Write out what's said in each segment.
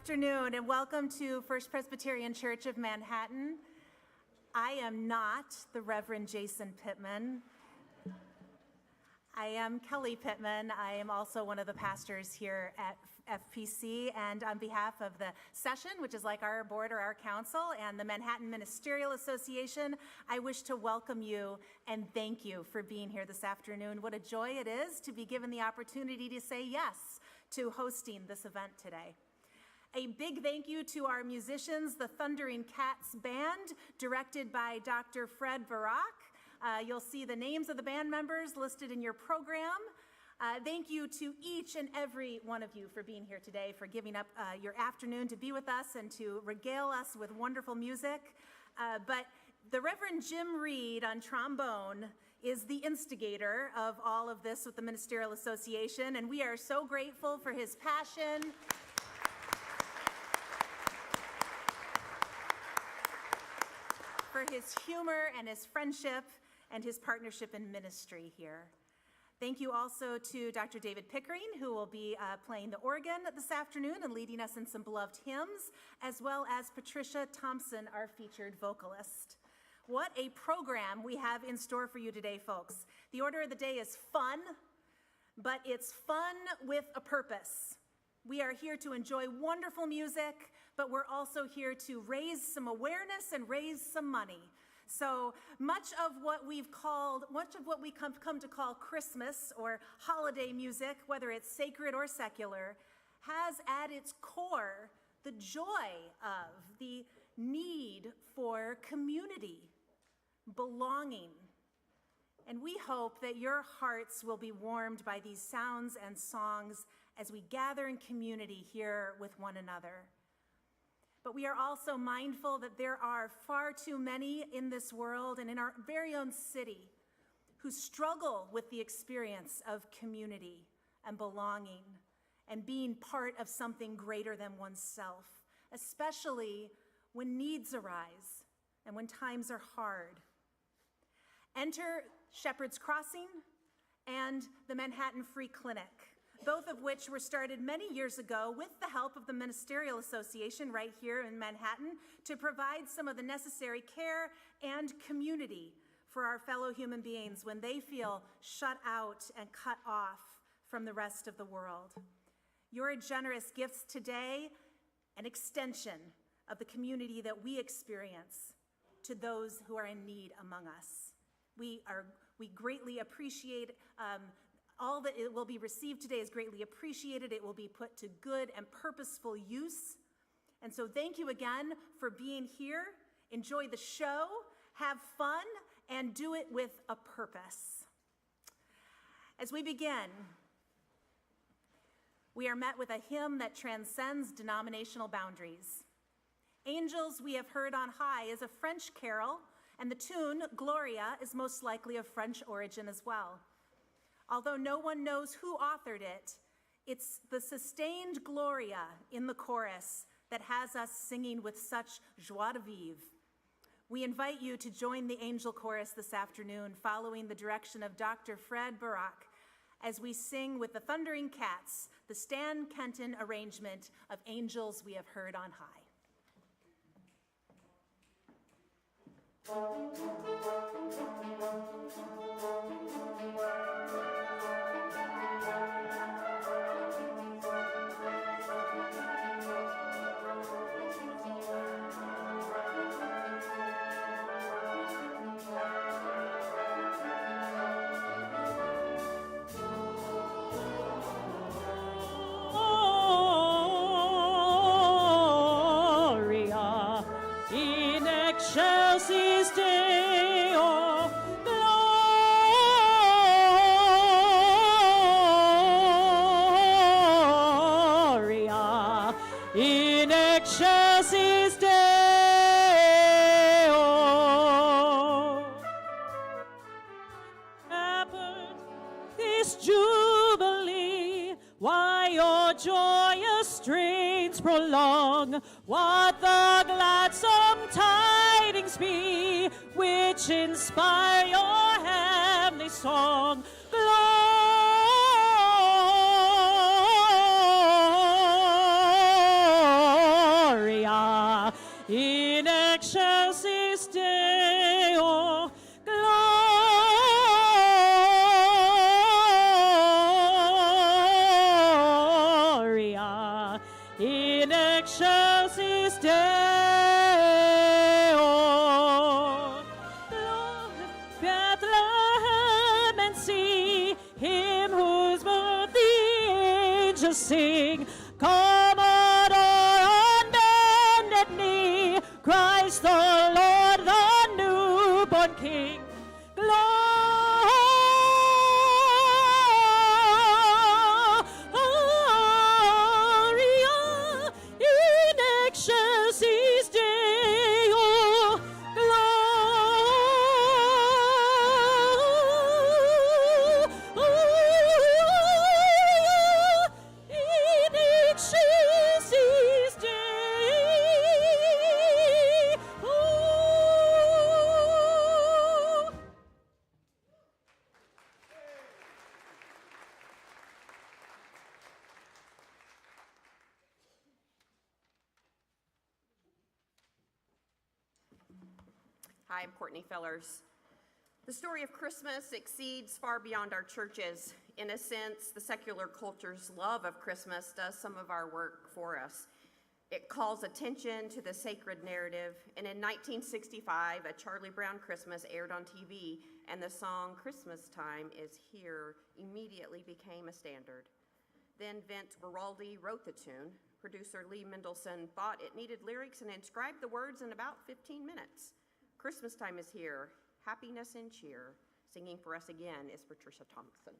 Afternoon and welcome to First Presbyterian Church of Manhattan. I am not the Reverend Jason Pittman. I am Kelly Pittman. I am also one of the pastors here at FPC, and on behalf of the session, which is like our board or our council, and the Manhattan Ministerial Association, I wish to welcome you and thank you for being here this afternoon. What a joy it is to be given the opportunity to say yes to hosting this event today. A big thank you to our musicians, the Thundering Cats Band, directed by Dr. Fred Barak. You'll see the names of the band members listed in your program. Thank you to each and every one of you for being here today, for giving up your afternoon to be with us and to regale us with wonderful music. But the Reverend Jim Reed on trombone is the instigator of all of this with the Ministerial Association, and we are so grateful for his passion, for his humor and his friendship and his partnership in ministry here. Thank you also to Dr. David Pickering, who will be playing the organ this afternoon and leading us in some beloved hymns, as well as Patricia Thompson, our featured vocalist. What a program we have in store for you today, folks. The order of the day is fun, but it's fun with a purpose. We are here to enjoy wonderful music, but we're also here to raise some awareness and raise some money. So much of what we come to call Christmas or holiday music, whether it's sacred or secular, has at its core the joy of the need for community, belonging. And we hope that your hearts will be warmed by these sounds and songs as we gather in community here with one another. But we are also mindful that there are far too many in this world and in our very own city who struggle with the experience of community and belonging and being part of something greater than oneself, especially when needs arise and when times are hard. Enter Shepherd's Crossing and the Manhattan Free Clinic, both of which were started many years ago with the help of the Ministerial Association right here in Manhattan to provide some of the necessary care and community for our fellow human beings when they feel shut out and cut off from the rest of the world. Your generous gifts today, an extension of the community that we experience to those who are in need among us. We greatly appreciate all that it will be received today is greatly appreciated. It will be put to good and purposeful use. And so thank you again for being here. Enjoy the show, have fun, and do it with a purpose. As we begin, we are met with a hymn that transcends denominational boundaries. Angels We Have Heard on High is a French carol, and the tune, Gloria, is most likely of French origin as well. Although no one knows who authored it, it's the sustained Gloria in the chorus that has us singing with such joie de vivre. We invite you to join the angel chorus this afternoon, following the direction of Dr. Fred Barak, as we sing with the Thundering Cats, the Stan Kenton arrangement of Angels We Have Heard on High. Excelsis Deo, Gloria, in excelsis Deo. Shepherd, this jubilee, why your joyous strains prolong, what the gladsome tidings be, which inspire your heavenly song. Gloria. excelsis Deo Gloria, in excelsis Deo. Bethlehem, and see him whose birth the angels sing. Come on bended knee, Christ the Lord, the newborn King. Gloria in excelsis Deo. Gloria in excelsis Deo. Hi, I'm Courtney Fellers. The story of Christmas exceeds far beyond our churches. In a sense, the secular culture's love of Christmas does some of our work for us. It calls attention to the sacred narrative, and in 1965, A Charlie Brown Christmas aired on TV, and the song Christmas Time Is Here immediately became a standard. Then Vince Guaraldi wrote the tune. Producer Lee Mendelson thought it needed lyrics and inscribed the words in about 15 minutes. Christmas time is here, happiness and cheer. Singing for us again is Patricia Thompson.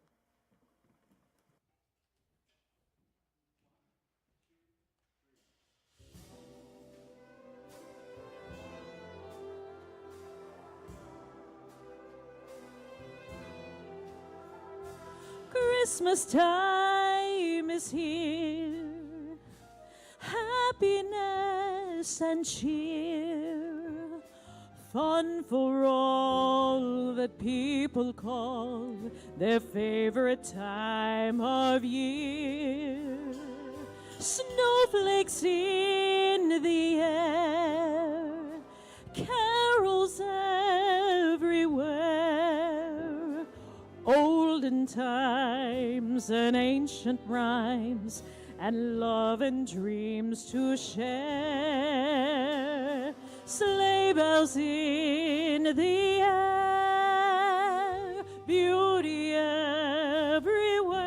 Christmas time is here, happiness and cheer, fun for all that people call their favorite time of year. Snowflakes in the air, carols everywhere, olden times and ancient rhymes, and love and dreams to share. Sleigh bells in the air, beauty everywhere,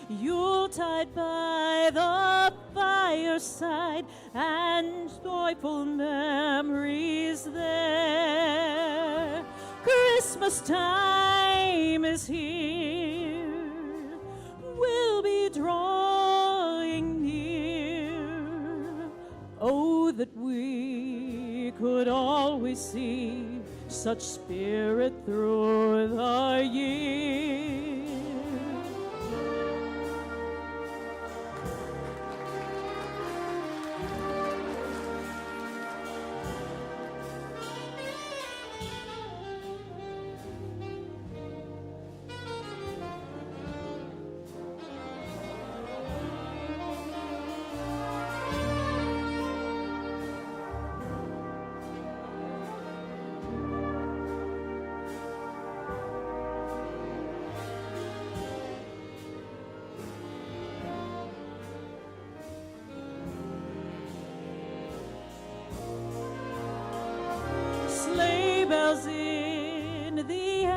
Yuletide by the fireside, and joyful memories there. Christmas time is here, we'll be drawing near. Oh, that we could always see such spirit through the year. Sleigh bells in the air,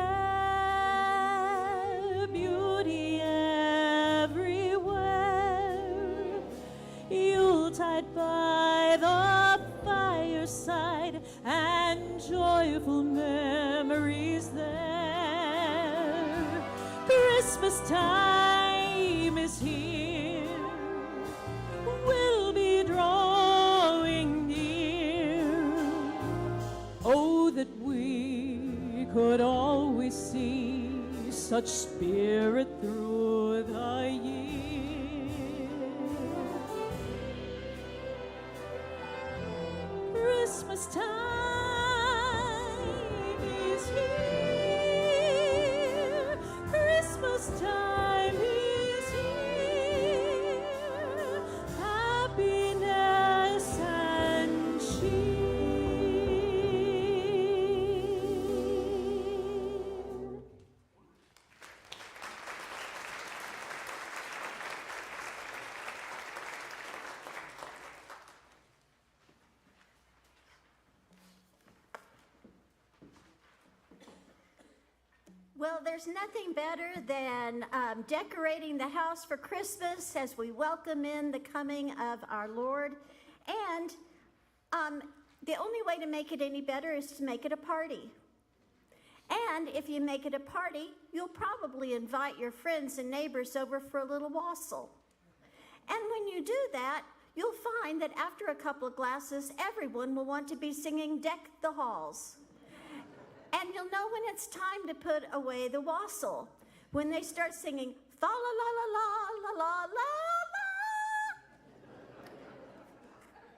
beauty everywhere, Yuletide by the fireside, and joyful memories there. Christmas time is here, we'll be drawing near. Oh, that we could always see such spirit through the year. Christmas time is here, Christmas time is here, happiness and there's nothing better than decorating the house for Christmas as we welcome in the coming of our Lord. And the only way to make it any better is to make it a party. And if you make it a party, you'll probably invite your friends and neighbors over for a little wassail. And when you do that, you'll find that after a couple of glasses, everyone will want to be singing Deck the Halls. And you'll know when it's time to put away the wassail, when they start singing fa la la la la la la la.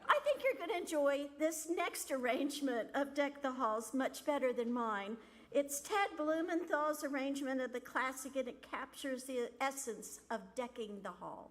I think you're going to enjoy this next arrangement of Deck the Halls much better than mine. It's Ted Blumenthal's arrangement of the classic, and it captures the essence of decking the hall.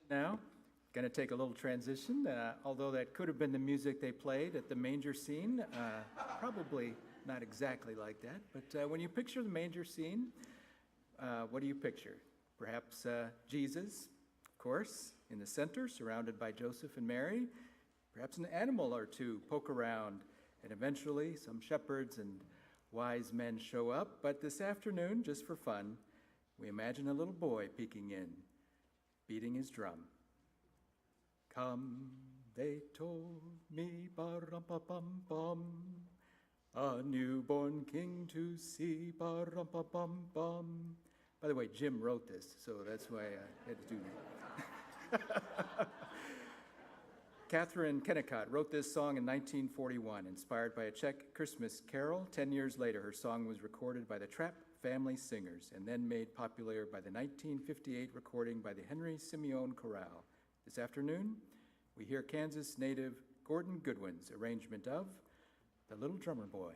Now, going to take a little transition, although that could have been the music they played at the manger scene. Probably not exactly like that, but when you picture the manger scene, what do you picture? Perhaps Jesus, of course, in the center, surrounded by Joseph and Mary. Perhaps an animal or two poke around, and eventually some shepherds and wise men show up. But this afternoon, just for fun, we imagine a little boy peeking in, beating his drum. Come, they told me, ba-rum-pa-bum-bum, a newborn king to see, ba-rum-pa-bum-bum. By the way, Jim wrote this, so that's why I had to do that. Catherine Kennicott wrote this song in 1941, inspired by a Czech Christmas carol. 10 years later, her song was recorded by the Trapp Family Singers and then made popular by the 1958 recording by the Henry Simeon Chorale. This afternoon, we hear Kansas native Gordon Goodwin's arrangement of The Little Drummer Boy.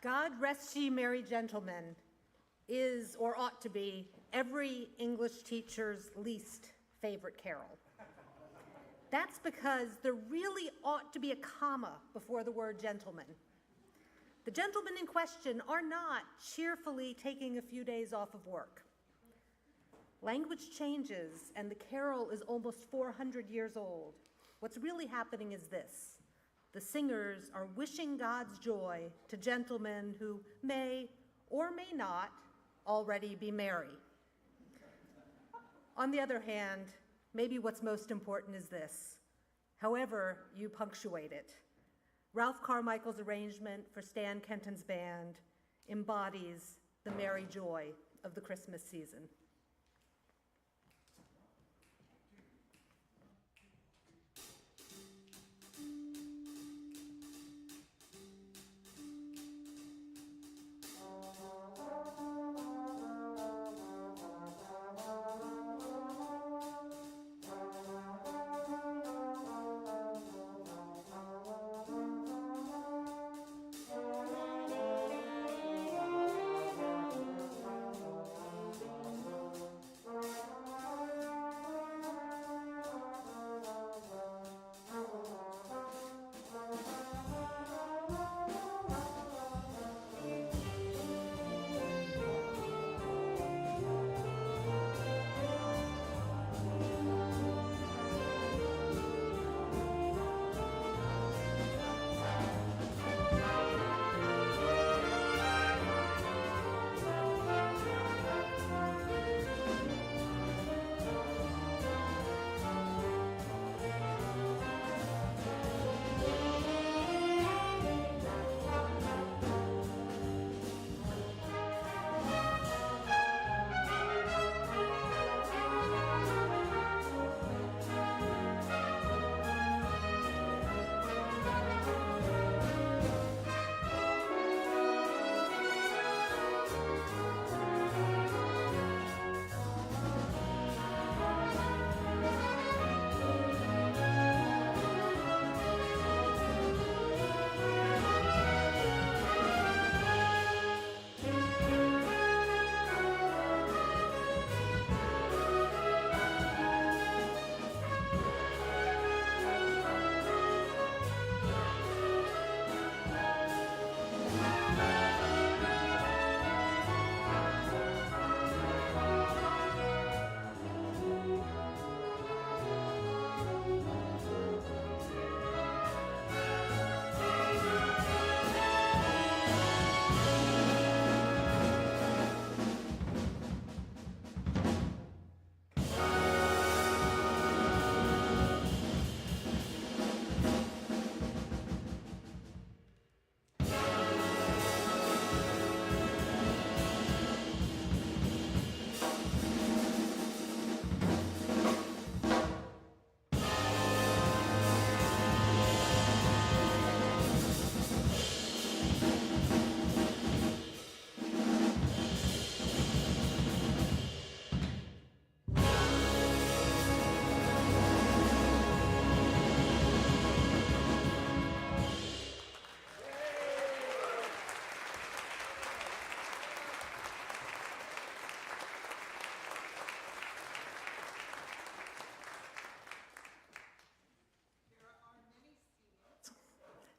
God Rest Ye Merry Gentlemen is, or ought to be, every English teacher's least favorite carol. That's because there really ought to be a comma before the word gentleman. The gentlemen in question are not cheerfully taking a few days off of work. Language changes, and the carol is almost 400 years old. What's really happening is this. The singers are wishing God's joy to gentlemen who may or may not already be merry. On the other hand, maybe what's most important is this. However you punctuate it, Ralph Carmichael's arrangement for Stan Kenton's band embodies the merry joy of the Christmas season.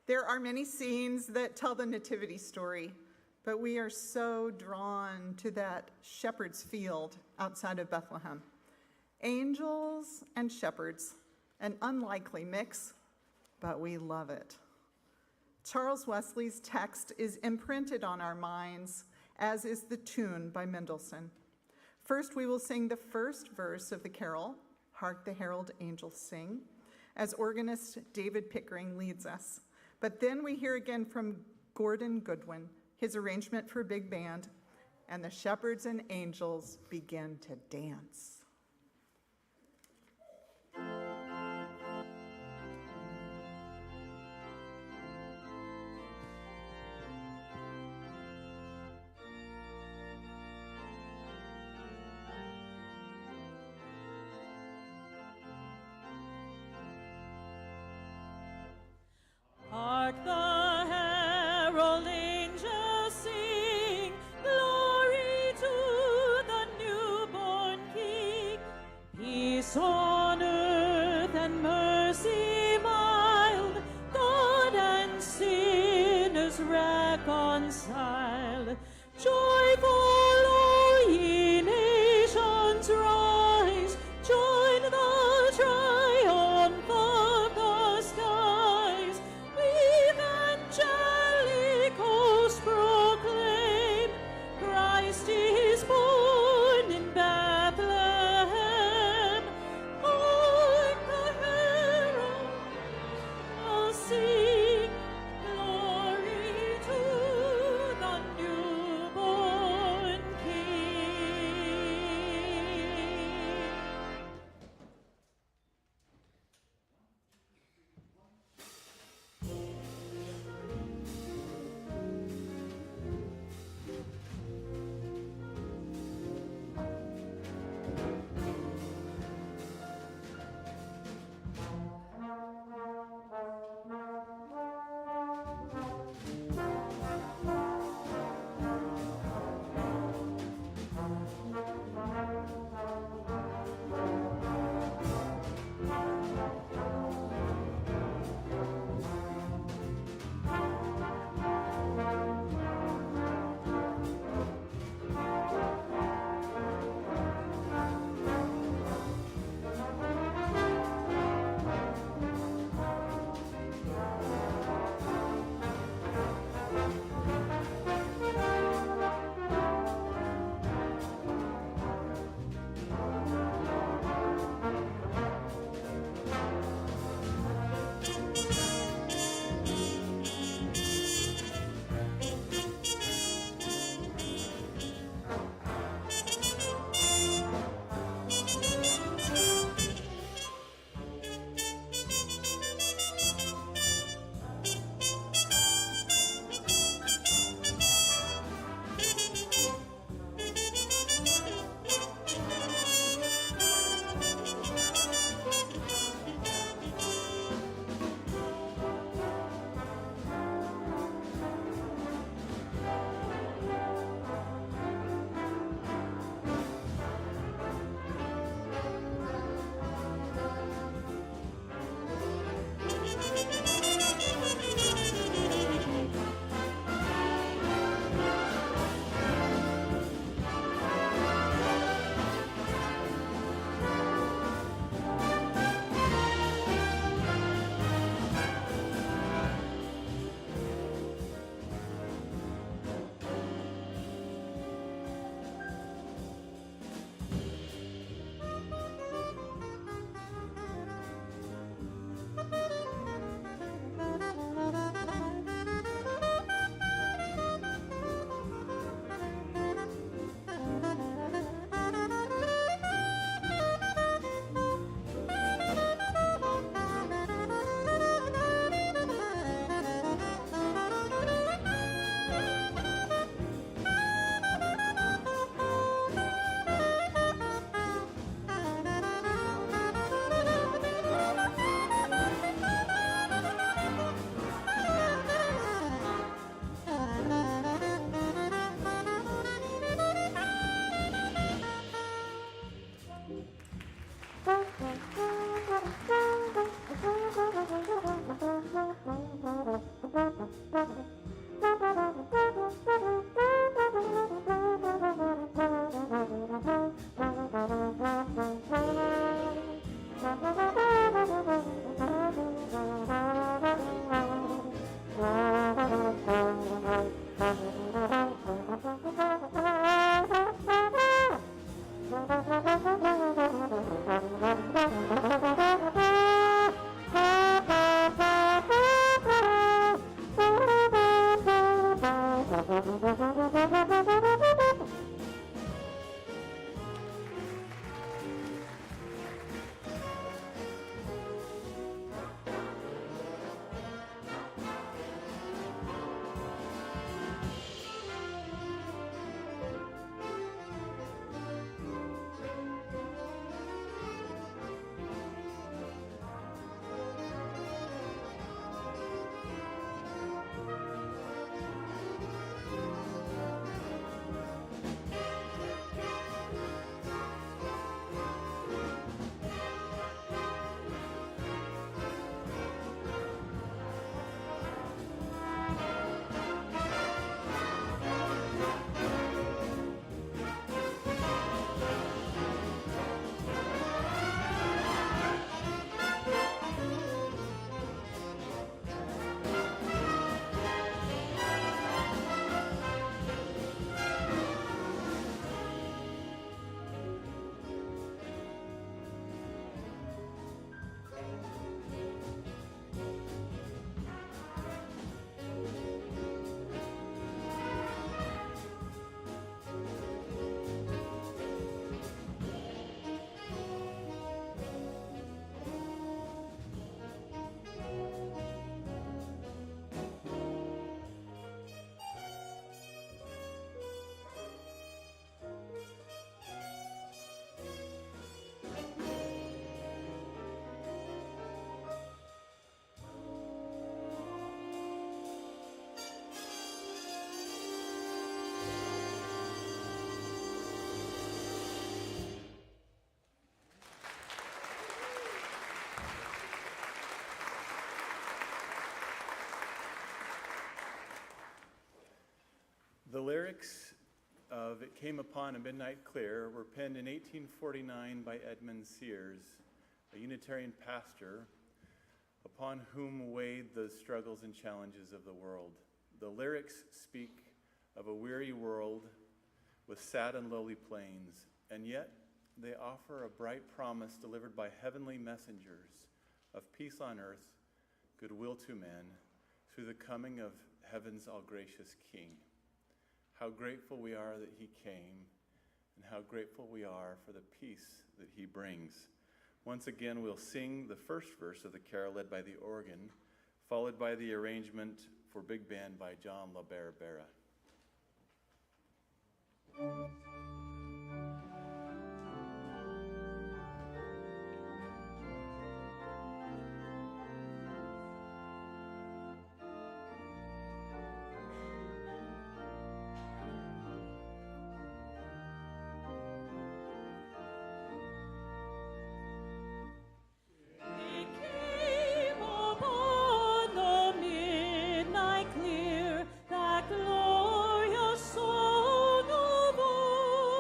There are many scenes that tell the nativity story, but we are so drawn to that shepherd's field outside of Bethlehem. Angels and shepherds, an unlikely mix, but we love it. Charles Wesley's text is imprinted on our minds, as is the tune by Mendelssohn. First, we will sing the first verse of the carol, Hark the Herald Angels Sing, as organist David Pickering leads us. But then we hear again from Gordon Goodwin, his arrangement for big band, and the shepherds and angels begin to dance. Hark the herald angels us reconciled. Joyful, all ye nations, rise, join the triumph of the skies. With angelic hosts proclaim, Christ is born in Bethlehem. Hark the herald sing, glory to the newborn The lyrics of It Came Upon a Midnight Clear were penned in 1849 by Edmund Sears, a Unitarian pastor upon whom weighed the struggles and challenges of the world. The lyrics speak of a weary world with sad and lowly plains, and yet they offer a bright promise delivered by heavenly messengers of peace on earth, goodwill to men, through the coming of heaven's all-gracious King. How grateful we are that he came, and how grateful we are for the peace that he brings. Once again, we'll sing the first verse of the carol led by the organ, followed by the arrangement for big band by John LaBarbera. It came upon the midnight clear, that glorious song of old.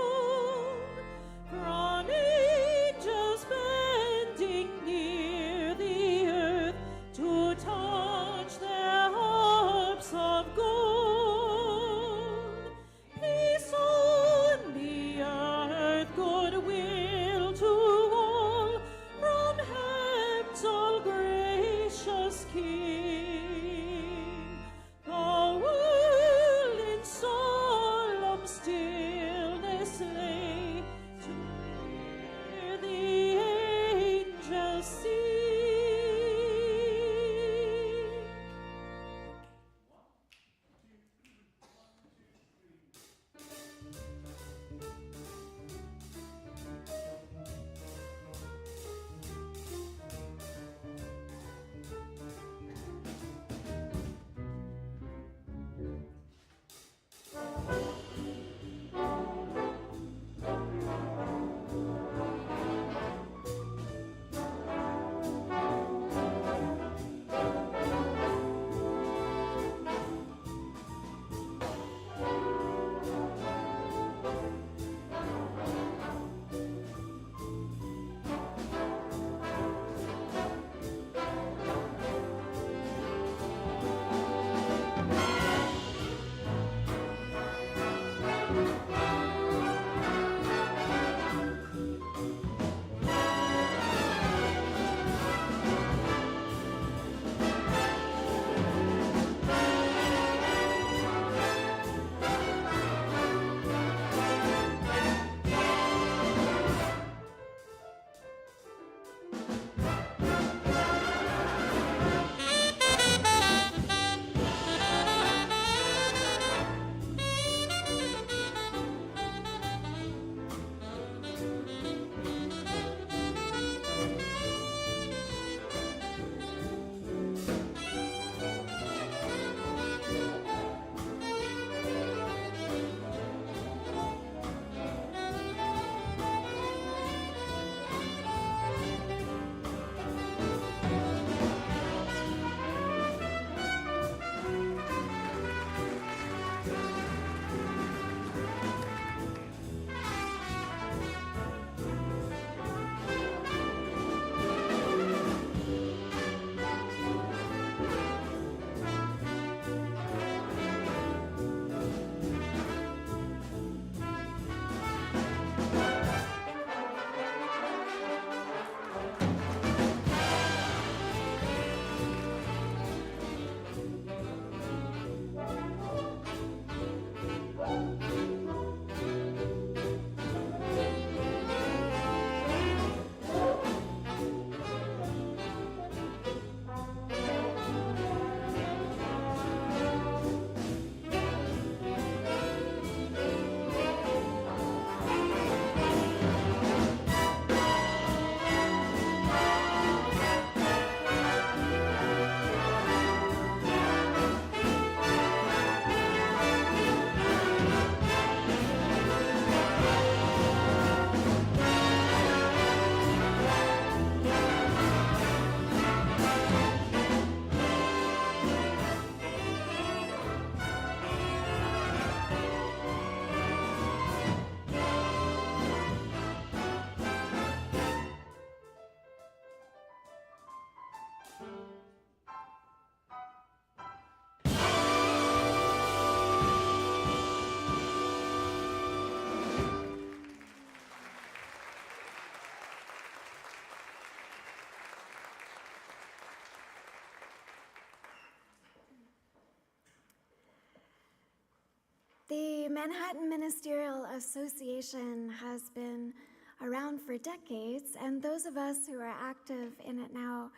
The Manhattan Ministerial Association has been around for decades, and those of us who are active in it now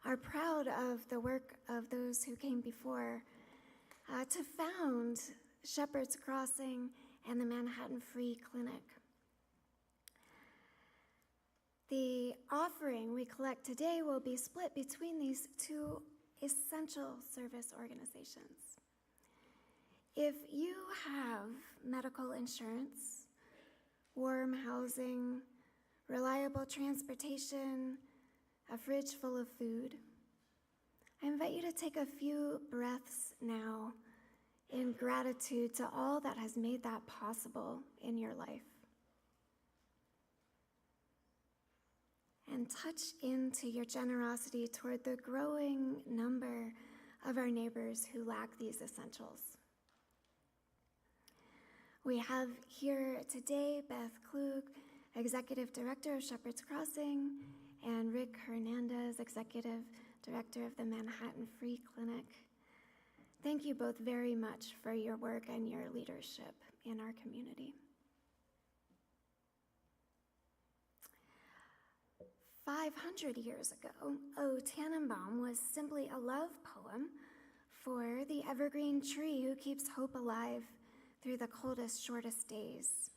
are proud of the work of those who came before to found Shepherd's Crossing and the Manhattan Free Clinic. The offering we collect today will be split between these two essential service organizations. If you have medical insurance, warm housing, reliable transportation, a fridge full of food, I invite you to take a few breaths now in gratitude to all that has made that possible in your life. And touch into your generosity toward the growing number of our neighbors who lack these essentials. We have here today Beth Klug, Executive Director of Shepherd's Crossing, and Rick Hernandez, Executive Director of the Manhattan Free Clinic. Thank you both very much for your work and your leadership in our community. 500 years ago, O Tannenbaum was simply a love poem for the evergreen tree who keeps hope alive through the coldest, shortest days.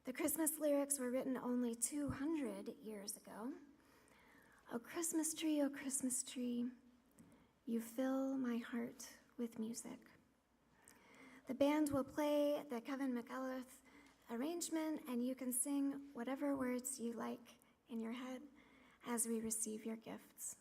The Christmas lyrics were written only 200 years ago. O Christmas tree, you fill my heart with music. The band will play the Kevin McElrath arrangement, and you can sing whatever words you like in your head as we receive your gifts.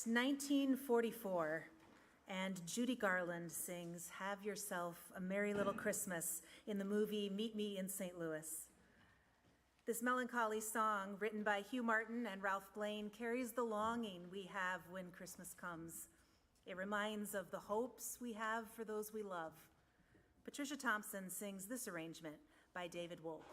It's 1944, and Judy Garland sings "Have Yourself a Merry Little Christmas" in the movie Meet Me in St. Louis. This melancholy song, written by Hugh Martin and Ralph Blaine, carries the longing we have when Christmas comes. It reminds of the hopes we have for those we love. Patricia Thompson sings this arrangement by David Wolf.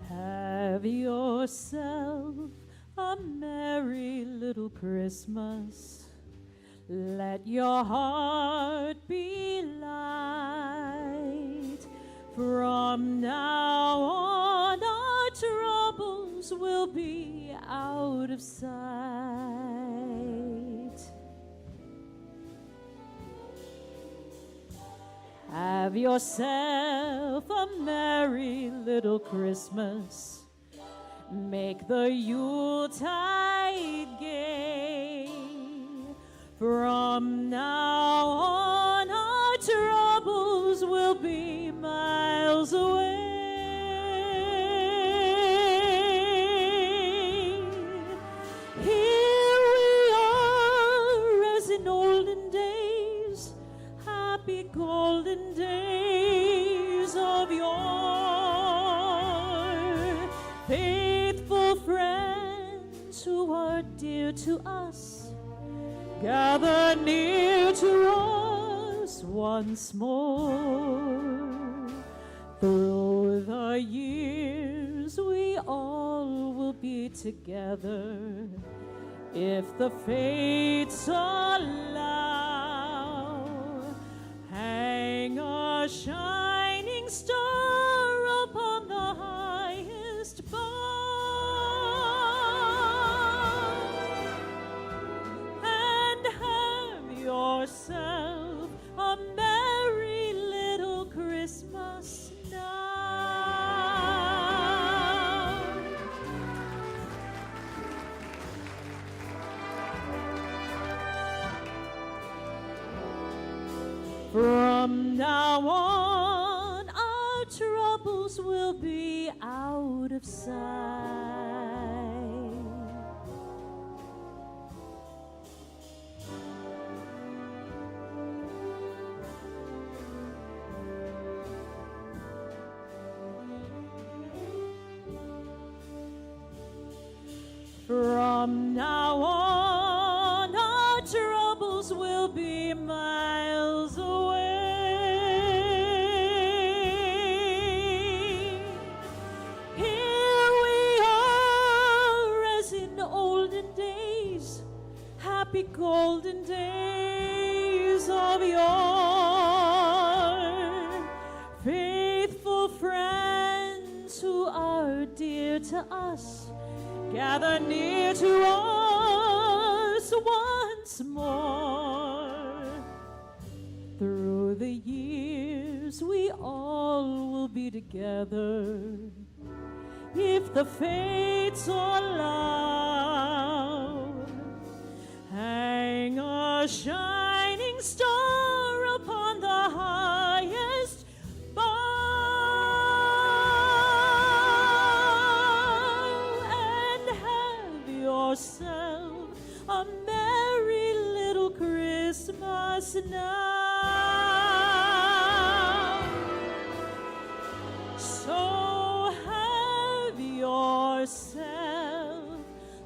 Have yourself a merry little Christmas. Let your heart be light. From now on, our troubles will be out of sight. Have yourself a merry little Christmas. Make the Yuletide gay. From now on, our troubles will be miles away. Here we are, as in olden days, happy golden days of yore. Faithful friends who are dear to us, gather near to us once more. Through the years we all will be together, if the fates allow. Hang a shining star upon the highest bough, and have yourself a merry little Christmas now. From now on, our troubles will be out of sight. From now on, our troubles will be miles away. Here we are, as in olden days, happy golden days of yore. Faithful friends who are dear to us, gather near to us once more. Through the years we all will be together, if the fates allow. Hang a shining star upon the highest bough, and have yourself a merry little Christmas now. So have yourself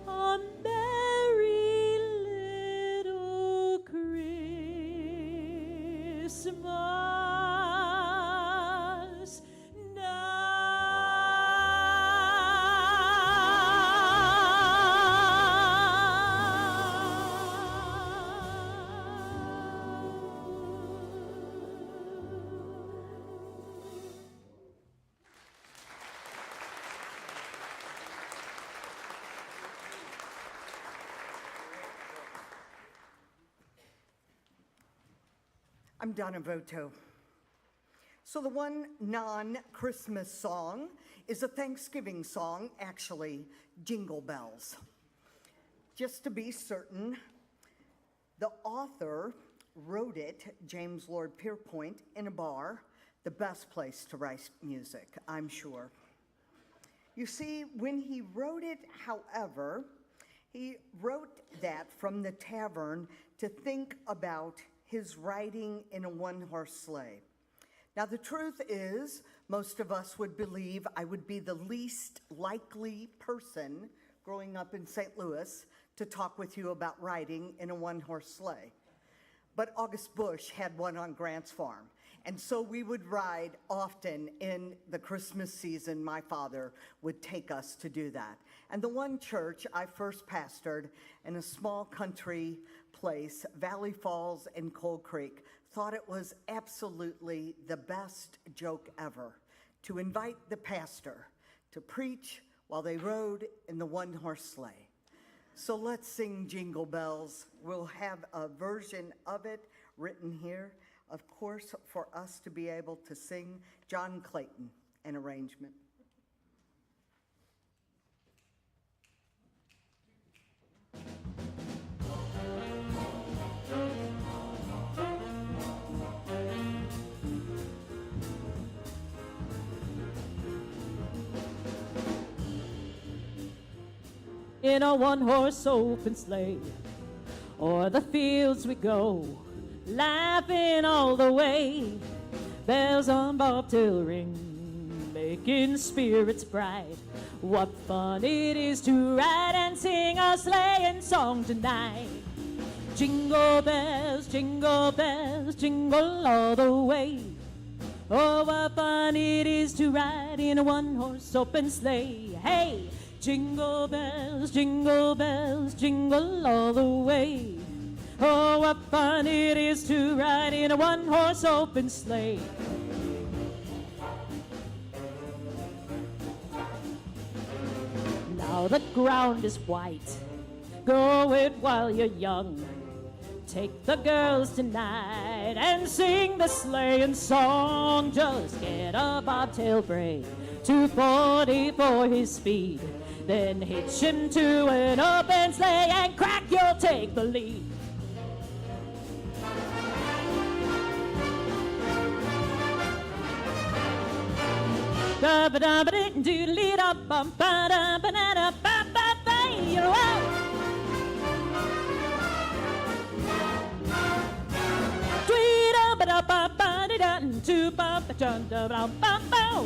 a merry little Christmas I'm Donna Voto. So the one non-Christmas song is a Thanksgiving song, actually, Jingle Bells. Just to be certain, the author wrote it, James Lord Pierpoint, in a bar, the best place to write music, I'm sure. You see, when he wrote it, however, he wrote that from the tavern to think about his riding in a one-horse sleigh. Now, the truth is, most of us would believe I would be the least likely person growing up in St. Louis to talk with you about riding in a one-horse sleigh. But August Bush had one on Grant's Farm, and so we would ride often in the Christmas season. My father would take us to do that. And the one church I first pastored in a small country place, Valley Falls in Cold Creek, thought it was absolutely the best joke ever to invite the pastor to preach while they rode in the one-horse sleigh. So let's sing Jingle Bells. We'll have a version of it written here, of course, for us to be able to sing. John Clayton, an arrangement. In a one-horse open sleigh, o'er the fields we go, laughing all the way. Bells on bobtail ring, making spirits bright. What fun it is to ride and sing a sleighing song tonight. Jingle bells, jingle all the way. Oh, what fun it is to ride in a one-horse open sleigh. Hey! Jingle bells, jingle all the way. Oh, what fun it is to ride in a one-horse open sleigh. Now the ground is white, go it while you're young. Take the girls tonight and sing the sleighing song. Just get a bobtail brake, 240 for his speed. Then hitch him to an open sleigh and crack, you'll take the lead. Da ba da ba da do lead up bum ba da ba da da ba ba ba you're out. Tweet up ba da ba ba da da do ba ba da da ba ba ba.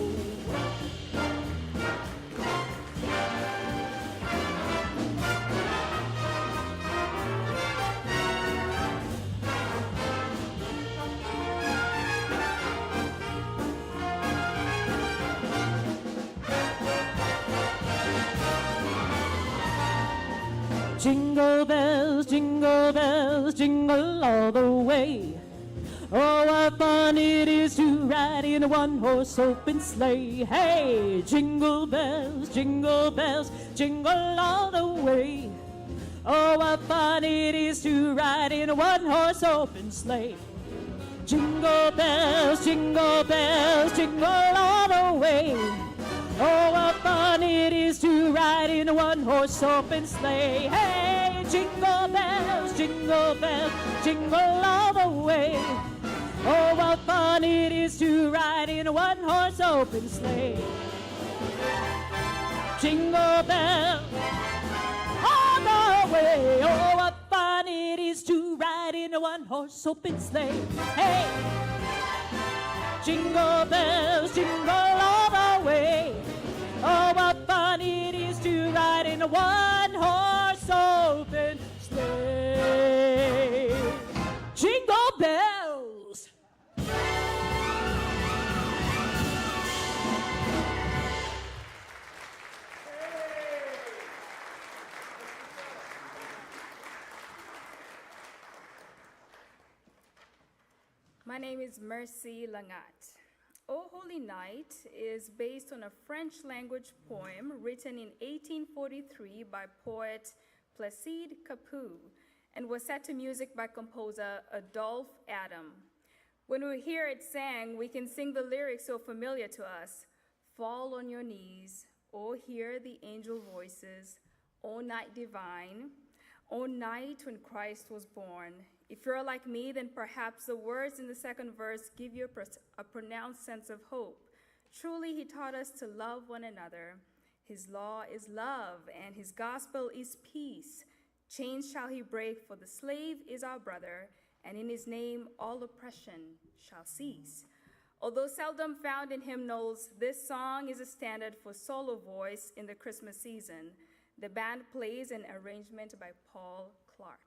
Jingle bells, jingle all the way. Oh, what fun it is to ride in a one-horse open sleigh. Hey, jingle bells, jingle all the way. Oh, what fun it is to ride in a one-horse open sleigh. Jingle bells, jingle all the way. Oh, what fun it is to ride in a one-horse open sleigh. Hey, jingle bells, jingle all the way. Oh, what fun it is to ride in a one-horse open sleigh. Jingle bells all the way. Oh, what fun it is to ride in a one-horse open sleigh. Hey, jingle bells, jingle all the way. Oh, what fun it is to ride in a one-horse open sleigh. Jingle bells. My name is Mercy Langat. O Holy Night is based on a French language poem written in 1843 by poet Placide Cappeau and was set to music by composer Adolphe Adam. When we hear it sang, we can sing the lyrics so familiar to us. Fall on your knees, oh, hear the angel voices, O night divine, O night when Christ was born. If you're like me, then perhaps the words in the second verse give you a pronounced sense of hope. Truly, he taught us to love one another. His law is love, and his gospel is peace. Chains shall he break, for the slave is our brother, and in his name all oppression shall cease. Although seldom found in hymnals, this song is a standard for solo voice in the Christmas season. The band plays an arrangement by Paul Clark.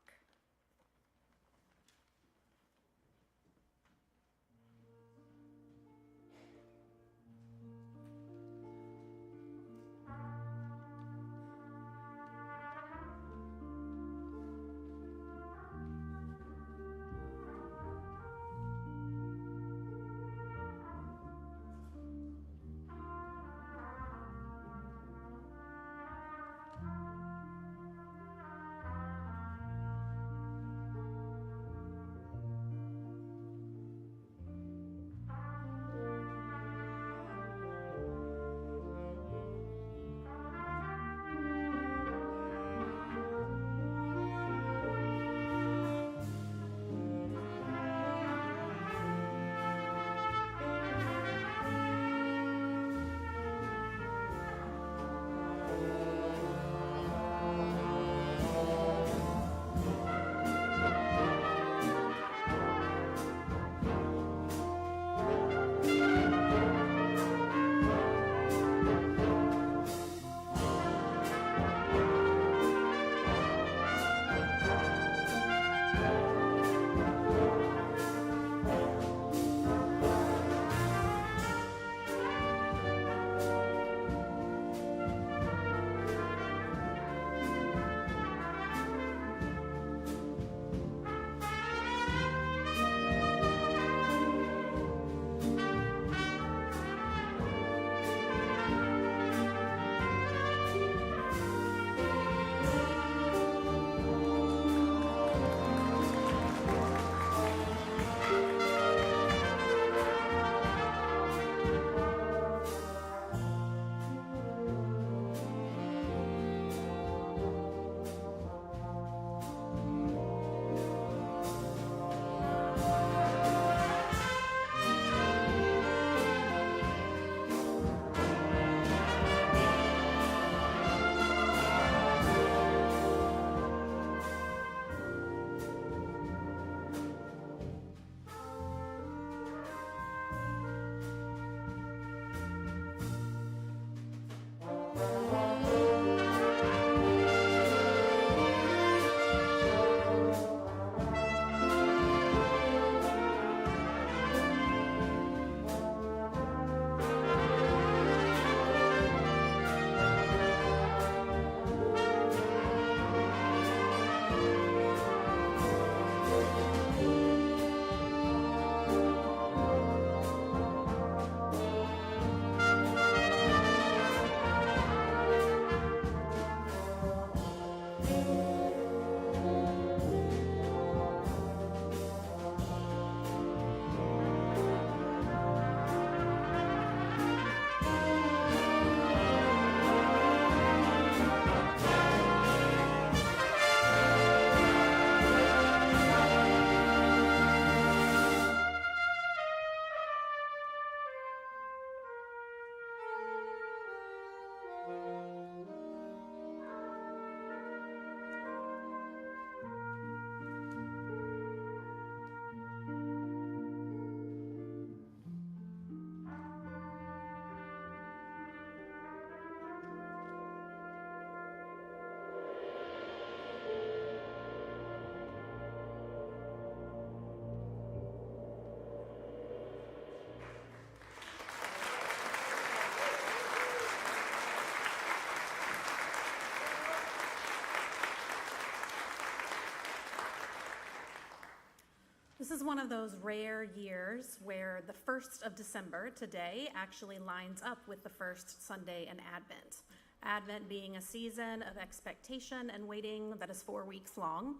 This is one of those rare years where the 1st of December, today, actually lines up with the first Sunday in Advent. Advent being a season of expectation and waiting that is 4 weeks long.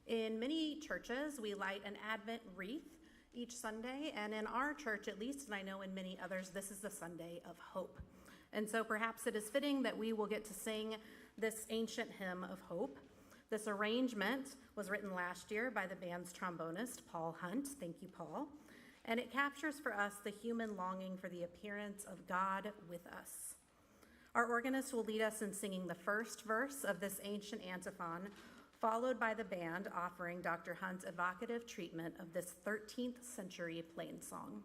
In many churches, we light an Advent wreath each Sunday, and in our church at least, and I know in many others, this is the Sunday of hope. And so perhaps it is fitting that we will get to sing this ancient hymn of hope. This arrangement was written last year by the band's trombonist, Paul Hunt. Thank you, Paul. And it captures for us the human longing for the appearance of God with us. Our organist will lead us in singing the first verse of this ancient antiphon, followed by the band offering Dr. Hunt's evocative treatment of this 13th century plain song.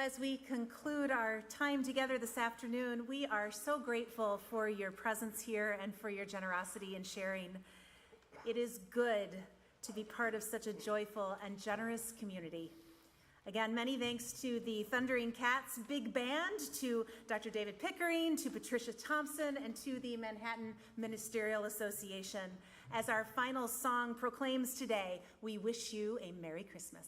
As we conclude our time together this afternoon, we are so grateful for your presence here and for your generosity in sharing. It is good to be part of such a joyful and generous community. Again, many thanks to the Thundering Cats Big Band, to Dr. David Pickering, to Patricia Thompson, and to the Manhattan Ministerial Association. As our final song proclaims today, we wish you a Merry Christmas.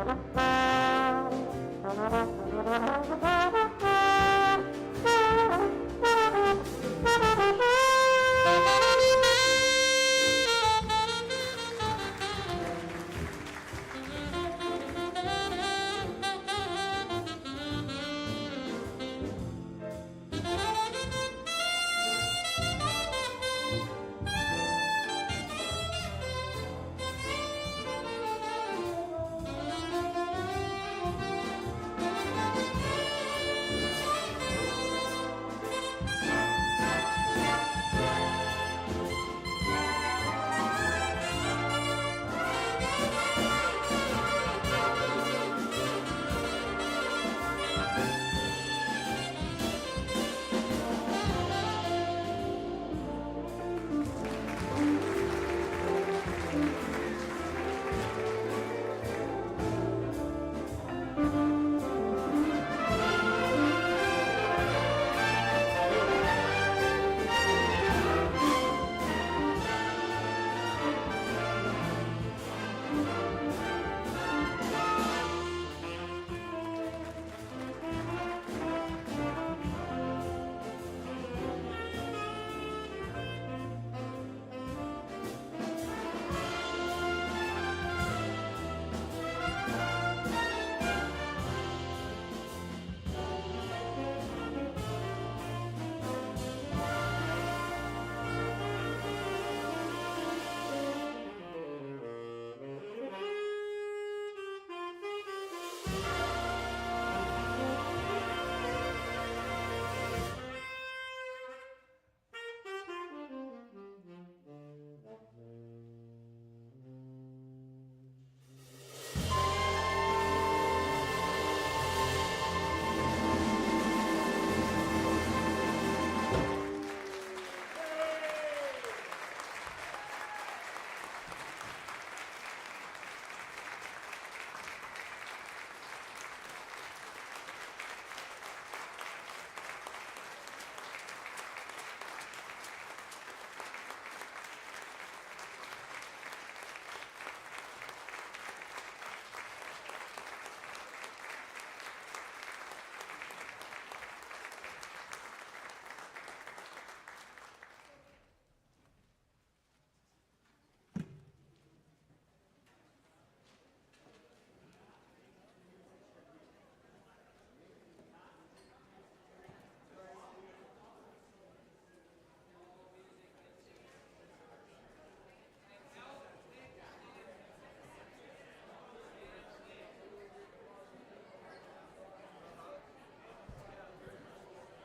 Thank you.